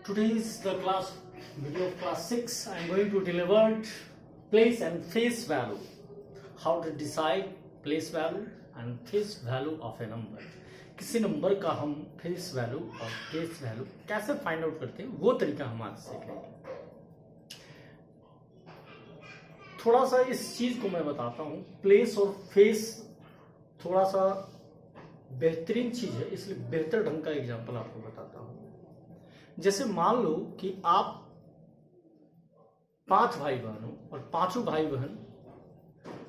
Today is the class video of class 6. I am going to deliver place and face value. How to decide place value and face value of a number. किसी number का हम face value और case value कैसे find out करते हैं वो तरीका हम आज सीखेंगे। थोड़ा सा इस चीज को मैं बताता हूँ। प्लेस और फेस थोड़ा सा बेहतरीन चीज है, इसलिए बेहतर ढंग का एग्जांपल आपको बताता हूँ। जैसे मान लो कि आप 5 भाई बहन हो और पांचों भाई बहन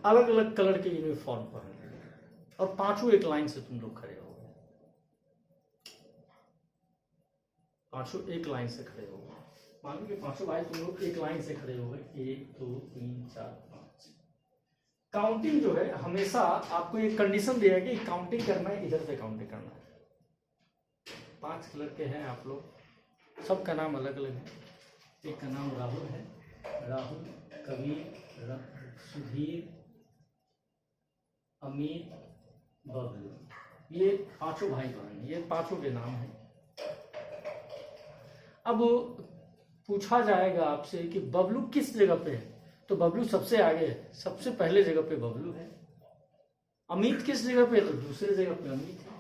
अलग अलग कलर के यूनिफॉर्म पहन रहे हैं और पांचों एक लाइन से तुम लोग खड़े हो गए। पांचों एक लाइन से खड़े हो गए। मान लो कि पांचों भाई तुम लोग एक लाइन से खड़े हो गए। 1 2 3 4 5। काउंटिंग जो है हमेशा आपको एक कंडीशन दिया है कि काउंटिंग करना है, इधर से काउंटिंग करना है। 5 कलर के हैं आप लोग, सबका नाम अलग अलग है। एक का नाम राहुल है, राहुल, कबीर, सुधीर, अमित, बबलू। ये पांचों भाई बहन, ये पांचों के नाम हैं। अब पूछा जाएगा आपसे कि बबलू किस जगह पे है, तो बबलू सबसे आगे है, सबसे पहले जगह पे बबलू है। अमित किस जगह पे है, तो दूसरे जगह पे अमित है।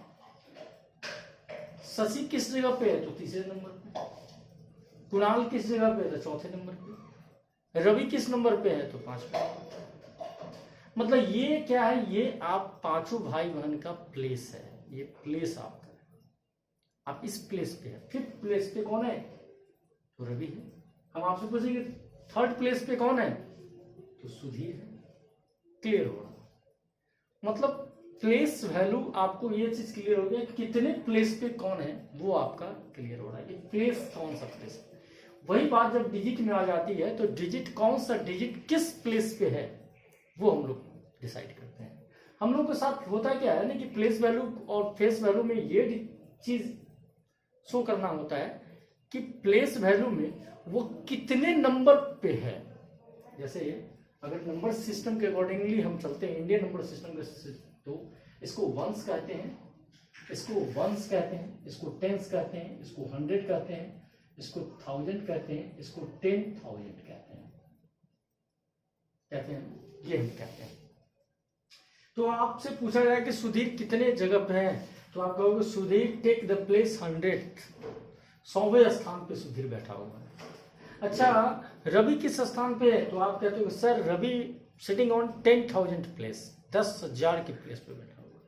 शशि किस जगह पे है, तो तीसरे नंबर पे। कुणाल किस जगह पे है, तो चौथे नंबर पे। रवि किस नंबर पे है, तो 5वें। मतलब ये क्या है, ये आप पांचों भाई बहन का प्लेस है। ये प्लेस आपका है, आप इस प्लेस पे है। 5th प्लेस पे कौन है, तो रवि है। हम आपसे पूछेंगे 3rd प्लेस पे कौन है, तो सुधीर है। क्लियर होगा। मतलब प्लेस वैल्यू आपको ये चीज क्लियर हो गया, कितने प्लेस पे कौन है वो आपका क्लियर हो रहा है कि प्लेस कौन सा प्लेस है। वही बात जब डिजिट में आ जाती है तो डिजिट कौन सा डिजिट किस प्लेस पे है वो हम लोग डिसाइड करते हैं। हम लोग के साथ होता क्या है ना कि प्लेस वैल्यू और फेस वैल्यू में ये चीज शो करना होता है कि प्लेस वैल्यू में वो कितने नंबर पे है। जैसे अगर नंबर सिस्टम के अकॉर्डिंगली हम चलते हैं, इंडियन नंबर सिस्टम के, तो इसको वंस कहते हैं, इसको वंस कहते हैं, इसको टेंस कहते हैं, इसको 100 कहते हैं, इसको 1000 कहते हैं, इसको 10,000 कहते हैं, ये हम कहते हैं। तो आपसे पूछा जाए कि सुधीर कितने जगह पे है, तो आप कहोगे सुधीर टेक द प्लेस 100। 100वें स्थान पे सुधीर बैठा हुआ है। अच्छा, रवि किस स्थान पे है, तो आप कहते हो sir Ravi sitting on 10,000 place, 10,000 की प्लेस पे बैठा हुआ है।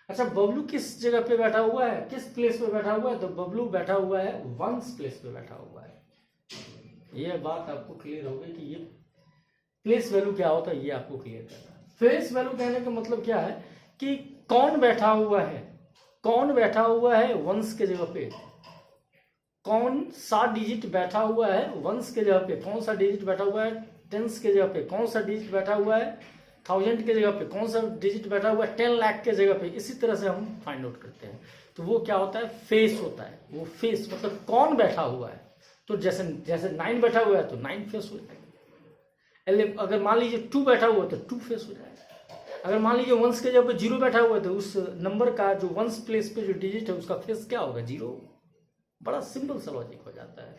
अच्छा, बबलू किस जगह पे बैठा हुआ है, किस प्लेस पे बैठा हुआ है, तो बबलू बैठा हुआ है 1 प्लेस पे बैठा हुआ है। ये बात आपको क्लियर हो गई कि ये प्लेस वैल्यू क्या होता है, ये आपको क्लियर करना है। फेस वैल्यू कहने का मतलब क्या है कि कौन बैठा हुआ है, कौन बैठा हुआ है वंस के जगह पे, कौन सा डिजिट बैठा हुआ है वंस के जगह पे, कौन सा डिजिट बैठा हुआ है टेंस के जगह पे, कौन सा डिजिट बैठा हुआ है 1000 के जगह पे, कौन सा डिजिट बैठा हुआ है 10 लाख के जगह पे। इसी तरह से हम फाइंड आउट करते हैं। तो वो क्या होता है, फेस होता है। वो फेस मतलब कौन बैठा हुआ है। तो जैसे 9 बैठा हुआ है तो 9 फेस हो जाएगा। अगर मान लीजिए 2 बैठा हुआ है तो 2 फेस हो जाएगा। अगर मान लीजिए वंस के जगह पे 0 बैठा हुआ है तो उस नंबर का जो वंस प्लेस पे जो डिजिट है उसका फेस क्या होगा, 0। बड़ा सिंपल सा लॉजिक हो जाता है,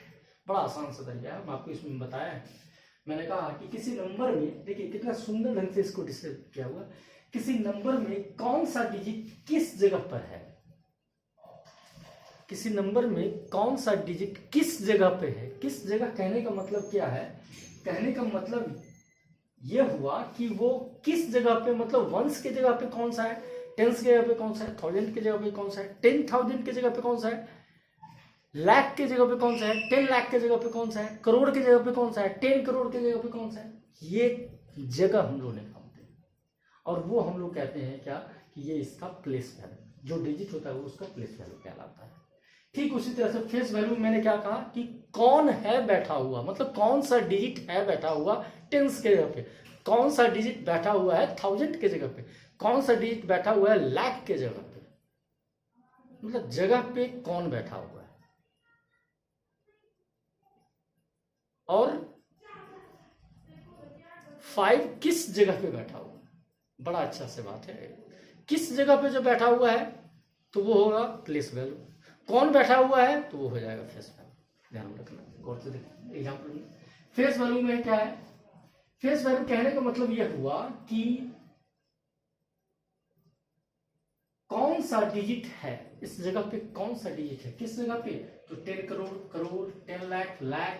बड़ा आसान सा तरीका है। हम आपको इसमें बताया है। मैंने कहा कि किसी नंबर में, देखिए कितना सुंदर ढंग से इसको डिस्क्राइब किया हुआ, किसी नंबर में कौन सा डिजिट किस जगह पर है, किसी नंबर में कौन सा डिजिट किस जगह पे है। किस जगह कहने का मतलब क्या है, कहने का मतलब यह हुआ कि वो किस जगह पे, मतलब वंस के जगह पे कौन सा है, टेंस के जगह पे कौन सा है, 1000 के जगह पे कौन सा है, 10,000 के जगह पे कौन सा है, लाख के जगह पे कौन सा है, 10 लाख के जगह पे कौन सा है, करोड़ के जगह पे कौन सा है, 10 करोड़ के जगह पे कौन सा है। ये जगह हम लोग ने काउंट है और वो हम लोग कहते हैं क्या कि ये इसका प्लेस वैल्यू, जो डिजिट होता है वो उसका प्लेस वैल्यू कहलाता है। ठीक उसी तरह से फेस वैल्यू मैंने क्या कहा कि कौन है बैठा हुआ, मतलब कौन सा डिजिट है बैठा हुआ टेंस के जगह पे, कौन सा डिजिट बैठा हुआ है 1000 के जगह पे, कौन सा डिजिट बैठा हुआ है लाख के जगह पे। मतलब जगह पे कौन बैठा हुआ है। और 5 किस जगह पे बैठा हुआ, बड़ा अच्छा से बात है। किस जगह पे जो बैठा हुआ है तो वो होगा प्लेस वैल्यू, कौन बैठा हुआ है तो वो हो जाएगा फेस वैल्यू। ध्यान रखना, गौर से देखना एग्जाम्पल में। फेस वैल्यू में क्या है, फेस वैल्यू कहने का मतलब यह हुआ कि कौन सा डिजिट है, इस जगह पे कौन सा डिजिट है, किस जगह पे, तो 10 crore, crore, 10 lakh, lakh,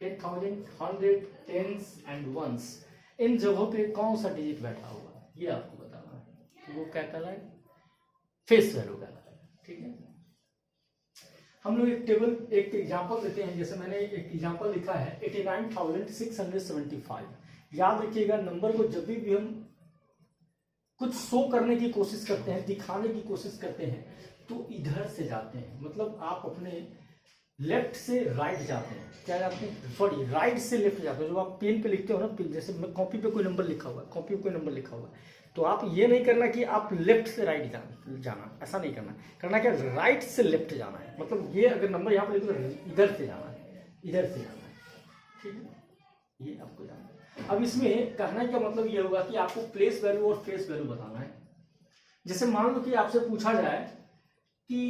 10,000, 100, tens and ones, इन जगहों पे कौन सा डिजिट बैठा हुआ, ये आपको बताना है। वो क्या कहलाए, फेस वैल्यू कहलाए। ठीक है, हम लोग एक टेबल, एक एग्जांपल देते हैं। जैसे मैंने एक एग्जांपल लिखा है 89,675। याद रखिएगा, नंबर को जब भी हम कुछ शो करने की कोशिश करते हैं, दिखाने की कोशिश करते हैं, तो इधर से जाते हैं, मतलब आप अपने लेफ्ट से राइट जाते हैं, क्या जाते हैं, सॉरी राइट से लेफ्ट जाते हैं। जब आप पेन पे लिखते हो ना, जैसे कॉपी पे कोई नंबर लिखा हुआ है, कॉपी पे कोई नंबर लिखा हुआ है, तो आप ये नहीं करना कि आप लेफ्ट से राइट जाना, ऐसा नहीं करना क्या, राइट से लेफ्ट जाना है। मतलब ये अगर नंबर यहाँ पर लिखो तो इधर से जाना है, इधर से जाना है। ठीक है, ये आपको जाना है। अब इसमें कहने का मतलब ये होगा कि आपको प्लेस वैल्यू और फेस वैल्यू बताना है। जैसे मान लो कि आपसे पूछा जाए कि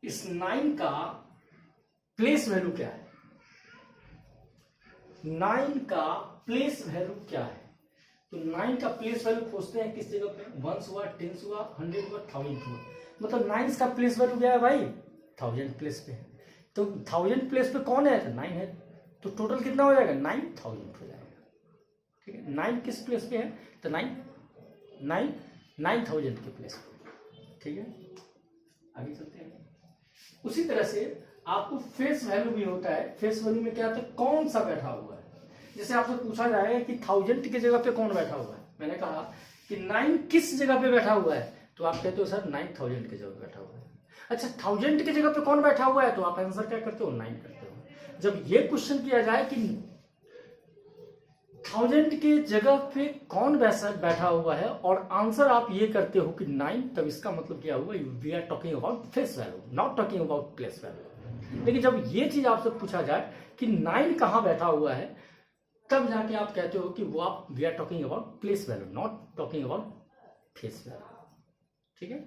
इस 9 का प्लेस वैल्यू क्या है, 9 का प्लेस वैल्यू क्या है, तो 9 का प्लेस वैल्यू खोजते हैं किस जगह पे, 1 हुआ, 10 हुआ, 100 हुआ, 1000 हुआ। मतलब 9 का प्लेस वैल्यू क्या है भाई, 1000 प्लेस पे है। तो 1000 प्लेस पे कौन है, तो 9 है, तो टोटल कितना हो जाएगा, 9000 हो जाएगा। ठीक है, 9 किस प्लेस पे है, तो 9000 के प्लेस पे। ठीक है, आगे चलते हैं। उसी तरह से आपको फेस वैल्यू भी होता है। फेस वैल्यू में क्या होता है, कौन सा बैठा हुआ है। जैसे आपसे पूछा जाए कि 1000 की जगह पे कौन बैठा हुआ है, मैंने कहा कि 9 किस जगह पे बैठा हुआ है, तो आप कहते हो सर 9000 की जगह पे बैठा हुआ है। अच्छा, 1000 की जगह पे कौन बैठा हुआ है, तो आप आंसर क्या करते हो, 9 करते हो। जब ये क्वेश्चन किया जाए कि 1000 की जगह पे कौन बैठा हुआ है और आंसर आप ये करते हो कि 9, तब इसका मतलब क्या हुआ, we are talking about face value, not talking about place value. लेकिन जब ये चीज आपसे पूछा जाए कि 9 कहां बैठा हुआ है, तब जाके आप कहते हो कि वो आप we are talking about place value, not talking about face value. ठीक है,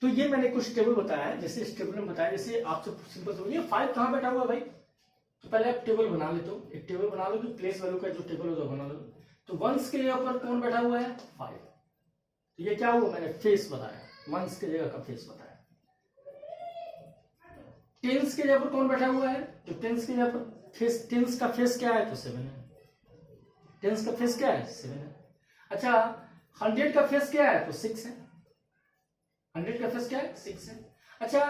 तो ये मैंने कुछ टेबल बताया है। जैसे इस टेबल में बताया, जैसे आपसे सिंपल से, ये 5 कहां बैठा हुआ है भाई, तो पहले आप टेबल बना लेते हो, एक टेबल बना लो कि प्लेस वैल्यू का जो टेबल होगा बना लो। तो 1s के जगह पर कौन बैठा हुआ है, 5। तो ये क्या हुआ, मैंने फेस बताया, 1s के जगह का फेस बताया। 10s के जगह पर कौन बैठा हुआ है, तो 10s के जगह पर फेस, 10s का फेस क्या है, तो 7 है। 10s का फेस क्या है, 7 है। अच्छा, 100 का फेस क्या है, तो 6 है। 100 का फेस क्या है, 6 है। अच्छा,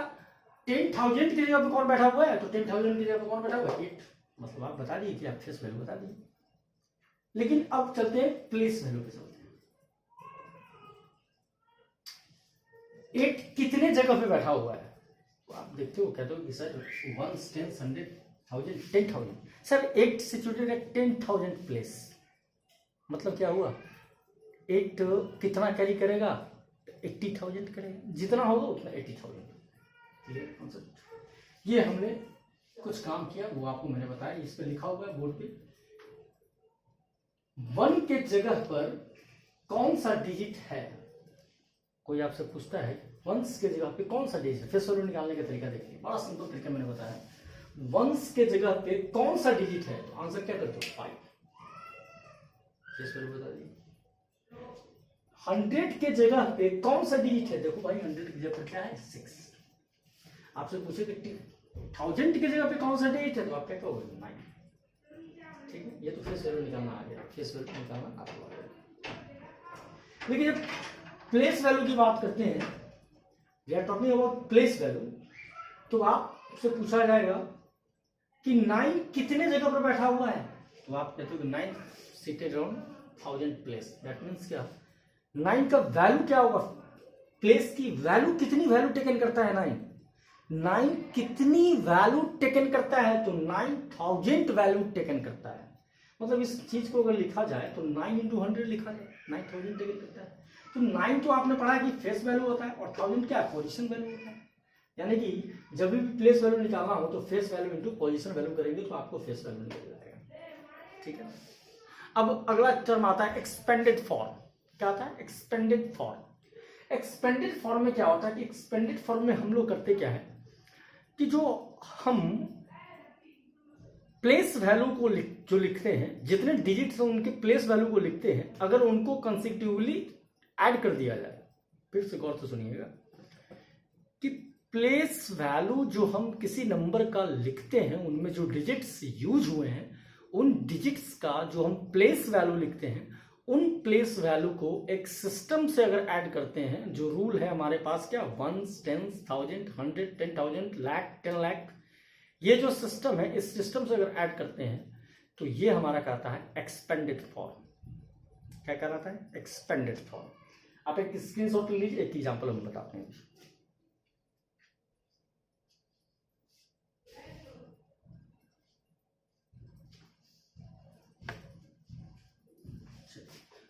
10,000 की जगह पे कौन बैठा हुआ है, तो 10,000 की जगह पे कौन बैठा हुआ है, 8। मतलब आप बता दिए कि आप फेस वैल्यू बता दिए। लेकिन अब चलते हैं प्लेस वैल्यू पे चलते हैं। 8 कितने जगह पे बैठा हुआ है, तो आप देखते हो, कहते हो कि सर 1, 10, 100, 1000, 10,000। सर 8 सिचुएटेड है 10,000 प्लेस, मतलब क्या हुआ, 8 कितना कैरी करेगा, 80,000 करेगा, जितना होगा उतना 80,000। ये हमने कुछ काम किया, वो आपको मैंने बताया, इस पे लिखा हुआ है बोर्ड पे। 1 के जगह पर कौन सा डिजिट है, कोई आपसे पूछता है 1s के जगह पे कौन सा डिजिट है, फेस वैल्यू निकालने का तरीका देखिए, बड़ा सिंपल तरीका मैंने बताया। 1s के जगह पे कौन सा डिजिट है, तो आंसर क्या करते हो, 5। फेस वैल्यू बता दी। 100 के जगह पे कौन सा डिजिट है, देखो भाई 100 की जगह पर क्या है, 6। आपसे पूछे कि 1000 की जगह पे कौन सा डिजिट है, तो आप क्या कहोगे, 9। ठीक है, ये तो फेस वैल्यू निकालना आ गया, फेस वैल्यू निकालना आपको आ गया। लेकिन जब प्लेस वैल्यू की बात करते हैं, we are talking about place value, तो आपसे पूछा जाएगा कि 9 कितने जगह पर बैठा हुआ है, तो आप कहते हो कि 9 seated around 1000 place. That means क्या, 9 का वैल्यू क्या होगा, प्लेस की वैल्यू, कितनी वैल्यू टेकन करता है 9 कितनी वैल्यू टेकन करता है, तो 9000 वैल्यू टेकन करता है। मतलब इस चीज को अगर लिखा जाए तो 9 × 100 लिखा जाए, 9000 टेकन करता है। तो 9 तो आपने पढ़ा कि फेस वैल्यू होता है, और 1000 क्या है, पोजीशन वैल्यू होता है। यानी कि जब भी प्लेस वैल्यू निकालना हो तो face value into position value करेंगे तो आपको फेस वैल्यू निकल जाएगा। ठीक है, अब अगला टर्म आता है एक्सपेंडेड फॉर्म। क्या आता है, एक्सपेंडेड फॉर्म। एक्सपेंडेड फॉर्म में क्या होता है कि एक्सपेंडेड फॉर्म में हम लोग करते क्या है कि जो हम प्लेस वैल्यू को जो लिखते हैं, जितने डिजिट्स हैं उनके प्लेस वैल्यू को लिखते हैं, अगर उनको कंसेक्यूटिवली ऐड कर दिया जाए, फिर से गौर से सुनिएगा कि प्लेस वैल्यू जो हम किसी नंबर का लिखते हैं उनमें जो डिजिट्स यूज हुए हैं, उन डिजिट्स का जो हम प्लेस वैल्यू लिखते हैं, उन प्लेस वैल्यू को एक सिस्टम से अगर ऐड करते हैं, जो रूल है हमारे पास क्या, 1s, 10s, 1000, 100, 10,000, लाख, 10 लाख, ये जो सिस्टम है, इस सिस्टम से अगर ऐड करते हैं तो ये हमारा कहता है एक्सपेंडेड फॉर्म। क्या कहलाता है? Expanded form. आप एक स्क्रीनशॉट ले लीजिए, एक एग्जांपल हम बताते हैं।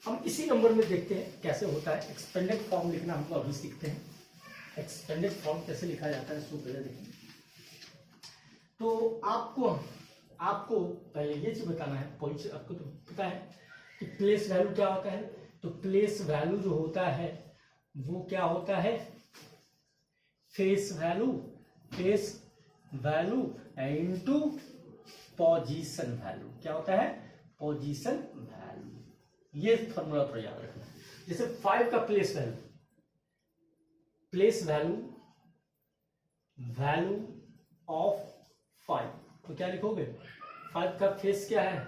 हम इसी नंबर में देखते हैं कैसे होता है एक्सपेंडेड फॉर्म लिखना, हम अभी सीखते हैं एक्सपेंडेड फॉर्म कैसे लिखा जाता है। सो पहले देखिए, तो आपको पहले ये चीज बताना है, आपको तो पता है कि प्लेस वैल्यू क्या होता है। तो प्लेस वैल्यू जो होता है वो क्या होता है, face value into position value. क्या होता है? Position value. ये फॉर्मूला पर याद रखना है। जैसे 5 का प्लेस वैल्यू ऑफ 5, तो क्या लिखोगे? 5 का फेस क्या है?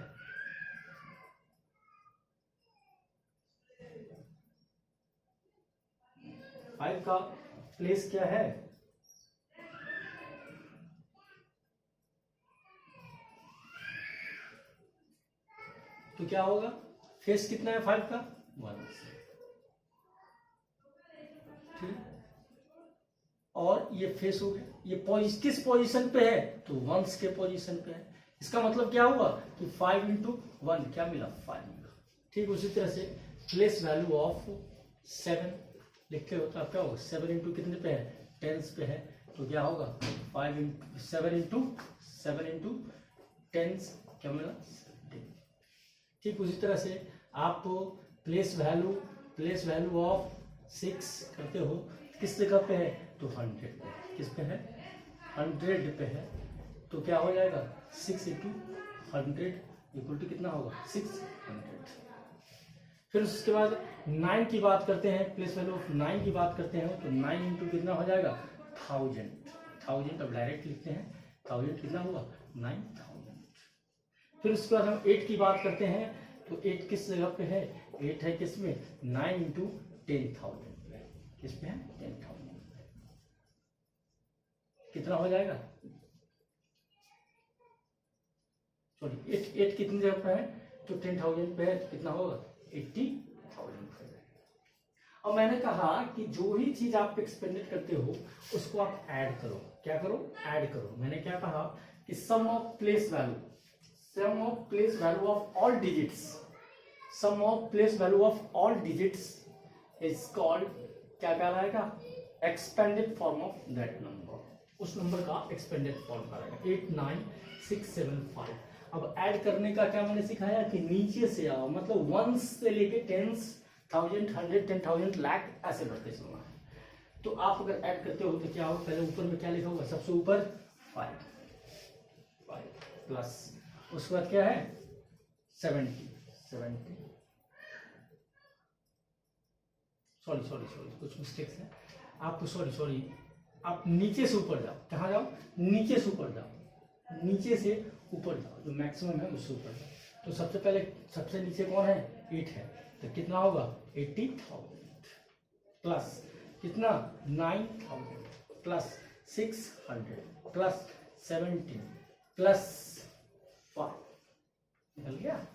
फाइव का प्लेस क्या है? तो क्या होगा? फेस कितना है 5 का? 1। ठीक, और ये फेस हो गया। ये किस पोजीशन पे है? तो 1s के पोजीशन पे है। इसका मतलब क्या हुआ कि 5 इंटू 1 क्या मिला? 5 मिला। ठीक, उसी तरह से प्लेस वैल्यू ऑफ 7 लिखते हो तो आप क्या होगा? 7 इंटू कितने पे है? 10s पे है, तो क्या होगा? 7 इंटू 10s क्या मिला? 17। ठीक, उसी तरह से आप प्लेस वैल्यू ऑफ 6 करते हो, किस जगह पे है? तो 100 पे। किस पे है? 100 पे है, तो क्या हो जाएगा? 6 इंटू 100 इक्वल टू कितना होगा? 600। फिर उसके बाद 9 की बात करते हैं, प्लेस वैल्यू ऑफ 9 की बात करते हैं, तो 9 इंटू कितना हो जाएगा? 1000। अब डायरेक्ट लिखते हैं, 1000 कितना हुआ? 9000। फिर उसके बाद हम 8 की बात करते हैं, तो 8 किस जगह पे है? 8 है किस में? 9 इंटू 10,000 पे। किस पे है? 10,000। कितना हो जाएगा? सॉरी, 8 कितनी जगह पे है? तो 10,000 पे है, तो कितना होगा? 80,000 पे। और मैंने कहा कि जो भी चीज आप एक्सपेंडेड करते हो उसको आप ऐड करो। क्या करो? ऐड करो। मैंने क्या कहा कि sum of place value of all digits is called, क्या कहलाएगा? Expanded form of that number. उस नंबर का एक्सपेंडेड फॉर्म कहलाएगा 89675। अब ऐड करने का क्या मैंने सिखाया कि नीचे से आओ, मतलब 1 से लेके 10s, 1000, 100, 10,000, लाख ऐसे बढ़ते चलना है। तो आप अगर ऐड करते हो तो क्या हो? पहले ऊपर में क्या लिखा होगा? सबसे ऊपर 5 प्लस उसके बाद क्या है? 70। सॉरी कुछ मिस्टेक्स है। आप सॉरी आप नीचे से ऊपर जाओ। कहाँ जाओ? नीचे से ऊपर जाओ। नीचे से ऊपर जाओ, जो मैक्सिमम है उससे ऊपर जाओ। तो सबसे पहले सबसे नीचे कौन है? 8 है, तो कितना होगा? 80,000 प्लस कितना? 9,000 प्लस 600 प्लस 17 प्लस 5। निकल गया?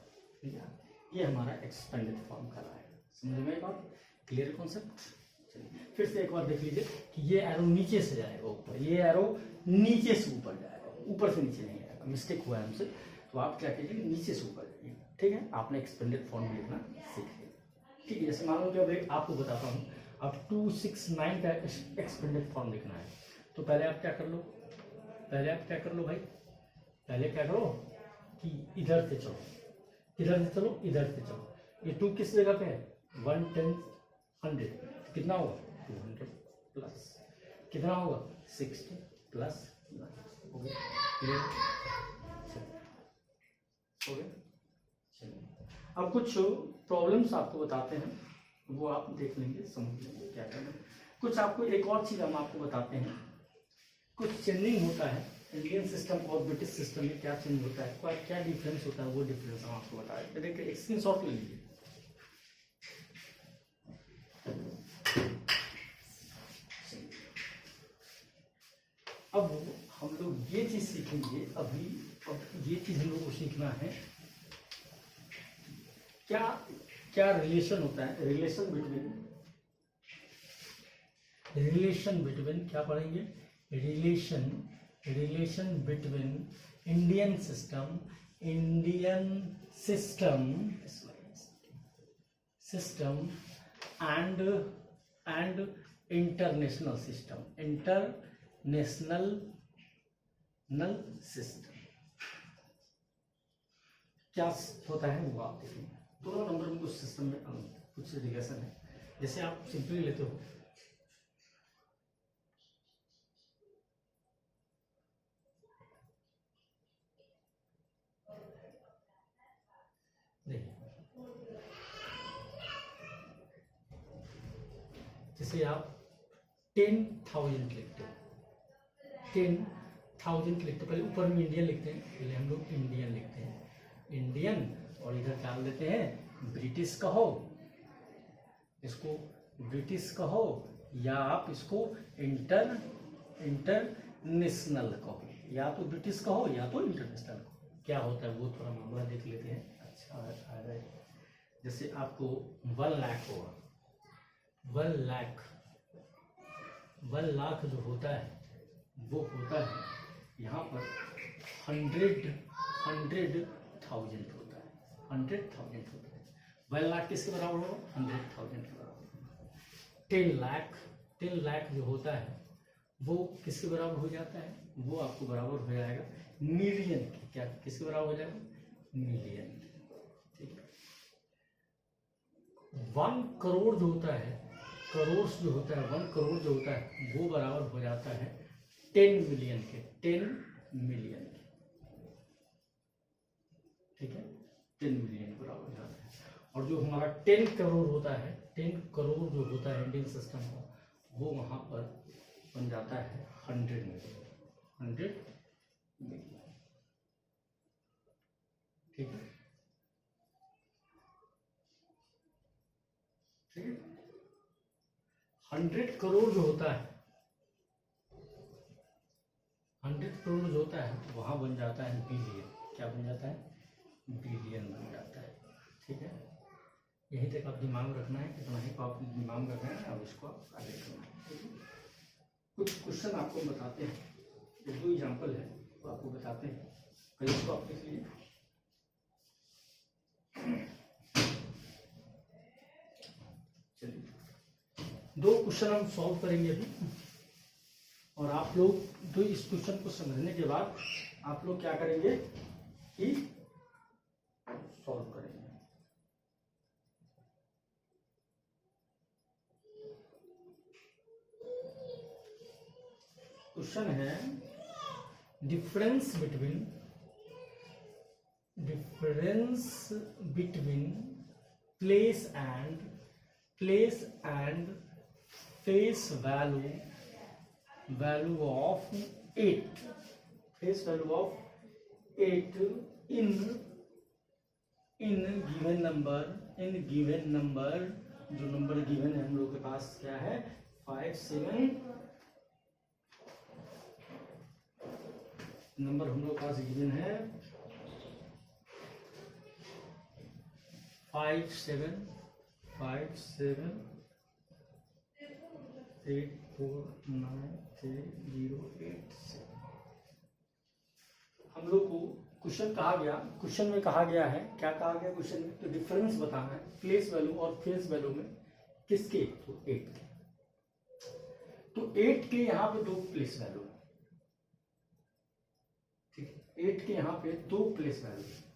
ये हमारा एक्सपेंडेड फॉर्म का है। समझ में बात? Clear concept? चलिए फिर से एक बार देख लीजिए कि ये एरो नीचे से जाएगा ऊपर, ये एरो नीचे से ऊपर जाएगा, ऊपर से नीचे नहीं जाएगा। मिस्टेक हुआ है हमसे, तो आप क्या कीजिए? नीचे से ऊपर जाइए। ठीक है, आपने एक्सपेंडेड फॉर्म लिखना सीख लिया। ठीक है, जैसे मान लो कि अब आपको बताता हूँ, अब 269 का एक्सपेंडेड फॉर्म लिखना है, तो पहले आप क्या कर लो भाई? पहले क्या करो कि इधर से चलो, इधर से चलो। ये 2 किस जगह पे है? 1, 10, 100, कितना होगा? 200 प्लस कितना होगा? 60 प्लस हो गया? क्लियर? हो गया? चलिए, अब कुछ प्रॉब्लम्स आपको बताते हैं, वो आप देख लेंगे, समझ लेंगे क्या करना है। कुछ आपको एक और चीज़ हम आपको बताते हैं, कुछ चेंजिंग होता है इंडियन सिस्टम और ब्रिटिश सिस्टम में, क्या चेंज होता है, क्या डिफरेंस होता है, वो डिफरेंस हम आपको बताएं। देखिए, एक स्क्रीनशॉट ले लीजिए। अब हम लोग ये चीज सीखेंगे अभी। अब ये चीज हम लोग को सीखना है, क्या क्या रिलेशन होता है, रिलेशन बिटवीन क्या पढ़ेंगे, relation between Indian system and international system. क्या होता है वो आप देखेंगे। दोनों नंबर में कुछ सिस्टम में कुछ रिलेशन है। जैसे आप सिंपली लेते हो, जैसे आप 10,000 लिखते हो, 10,000 लिखते, पहले ऊपर में इंडियन लिखते हैं, पहले हम लोग इंडियन लिखते हैं, इंडियन, और इधर डाल देते हैं ब्रिटिश कहो, इसको ब्रिटिश कहो, या आप इसको इंटरनेशनल कहो, या तो ब्रिटिश कहो या तो इंटरनेशनल कहो। क्या होता है वो थोड़ा मामला देख लेते हैं। अच्छा आ रहा है, जैसे आपको 1 लाख होगा, 1 लाख जो होता है वो होता है यहाँ पर 100,000 होता है, 100,000 होता है। 1 लाख किसके बराबर होगा, 100,000 के बराबर। 10 लाख जो होता है वो किसके बराबर हो जाता है, वो आपको बराबर हो जाएगा मिलियन के। क्या किसके बराबर हो जाएगा, मिलियन। ठीक है। 1 करोड़ जो होता है, करोड़ जो होता है, 1 करोड़ जो होता है वो बराबर हो जाता है 10 मिलियन के, 10 मिलियन के। ठीक है, 10 मिलियन बराबर हो जाता है। और जो हमारा 10 करोड़ होता है, 10 करोड़ जो होता है इंडियन सिस्टम का, वो वहां पर बन जाता है 100 मिलियन, 100 मिलियन। ठीक है, ठीक है। 100 करोड़ जो होता है, 100 करोड़ जो होता है वहां बन जाता है बिलियन। क्या बन जाता है, बिलियन बन जाता है। ठीक है, यहीं तक आप दिमाग में रखना है, कितना ही आप दिमाग में रखना है, अब इसको आप आगे करना है। ठीक है? कुछ क्वेश्चन आपको बताते हैं, एक 2 एग्जाम्पल है वो आपको बताते हैं, कल इसको आप लिख लीजिए। चलिए, 2 क्वेश्चन हम सॉल्व करेंगे अभी, और आप लोग तो इस क्वेश्चन को समझने के बाद आप लोग क्या करेंगे कि सॉल्व करेंगे। क्वेश्चन है, difference between place and face value of 8, face value of 8 in given number, जो नंबर गिवन है हम लोग के पास क्या है, 5, 7 नंबर हम लोग के पास गिवन है, 5, 7, 8, 4, 9, 3, 0, 8, 7। हम लोग को क्वेश्चन कहा गया, क्वेश्चन में कहा गया है, क्या कहा गया क्वेश्चन में, तो डिफरेंस बताना है प्लेस वैल्यू और फेस वैल्यू में, किसके, तो 8 के। तो 8 के यहाँ पे 2 प्लेस वैल्यू है, ठीक है, 8 के यहाँ पे 2 प्लेस वैल्यू है।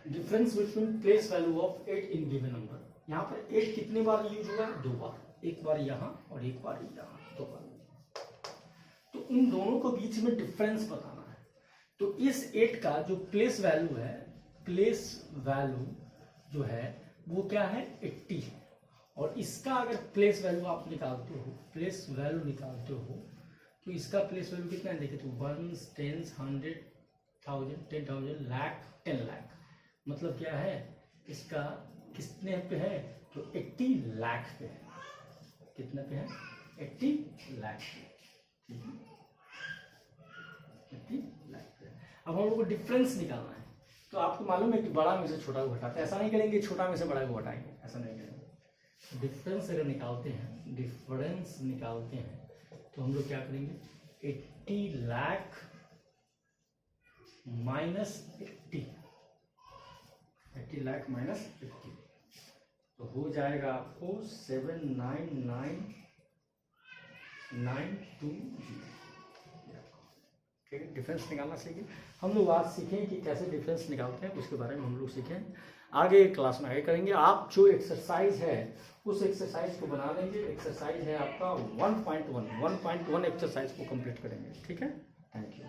Difference between place value of 8 in given number. यहाँ पर 8 कितनी बार यूज हुआ है? 2 बार, एक बार यहाँ और एक बार यहाँ, 2 बार। तो इन दोनों के बीच में डिफरेंस बताना है। तो इस 8 का जो प्लेस वैल्यू है, प्लेस वैल्यू जो है वो क्या है? 80 है। और इसका अगर प्लेस वैल्यू आप निकालते हो, प्लेस वैल्यू निकालते हो, तो इसका प्लेस वैल्यू कितना है? देखिए तो 1, 10, 100, 1000, 10,000, लाख, 10 लाख। मतलब क्या है? इसका कितने पे है? तो 80 लाख पे है। कितने पे है? 80 लाख पे। ठीक है, 80 लाख पे। अब हम लोग को डिफरेंस निकालना है। तो आपको मालूम है कि बड़ा में से छोटा को घटाते हैं। ऐसा नहीं करेंगे छोटा में से बड़ा को घटाएंगे, ऐसा नहीं करेंगे। डिफरेंस अगर निकालते हैं, डिफरेंस निकालते हैं तो हम लोग क्या करेंगे? 80 लाख माइनस 80, 80 लाख माइनस 80, तो हो जाएगा आपको 799,920। ठीक है, डिफरेंस निकालना सीखें। हम लोग आज सीखें कि कैसे डिफरेंस निकालते हैं, उसके बारे में हम लोग सीखें। आगे क्लास में आगे करेंगे। आप जो एक्सरसाइज है उस एक्सरसाइज को बना लेंगे। एक्सरसाइज है आपका 1.1 एक्सरसाइज को कंप्लीट करेंगे। ठीक है, थैंक यू।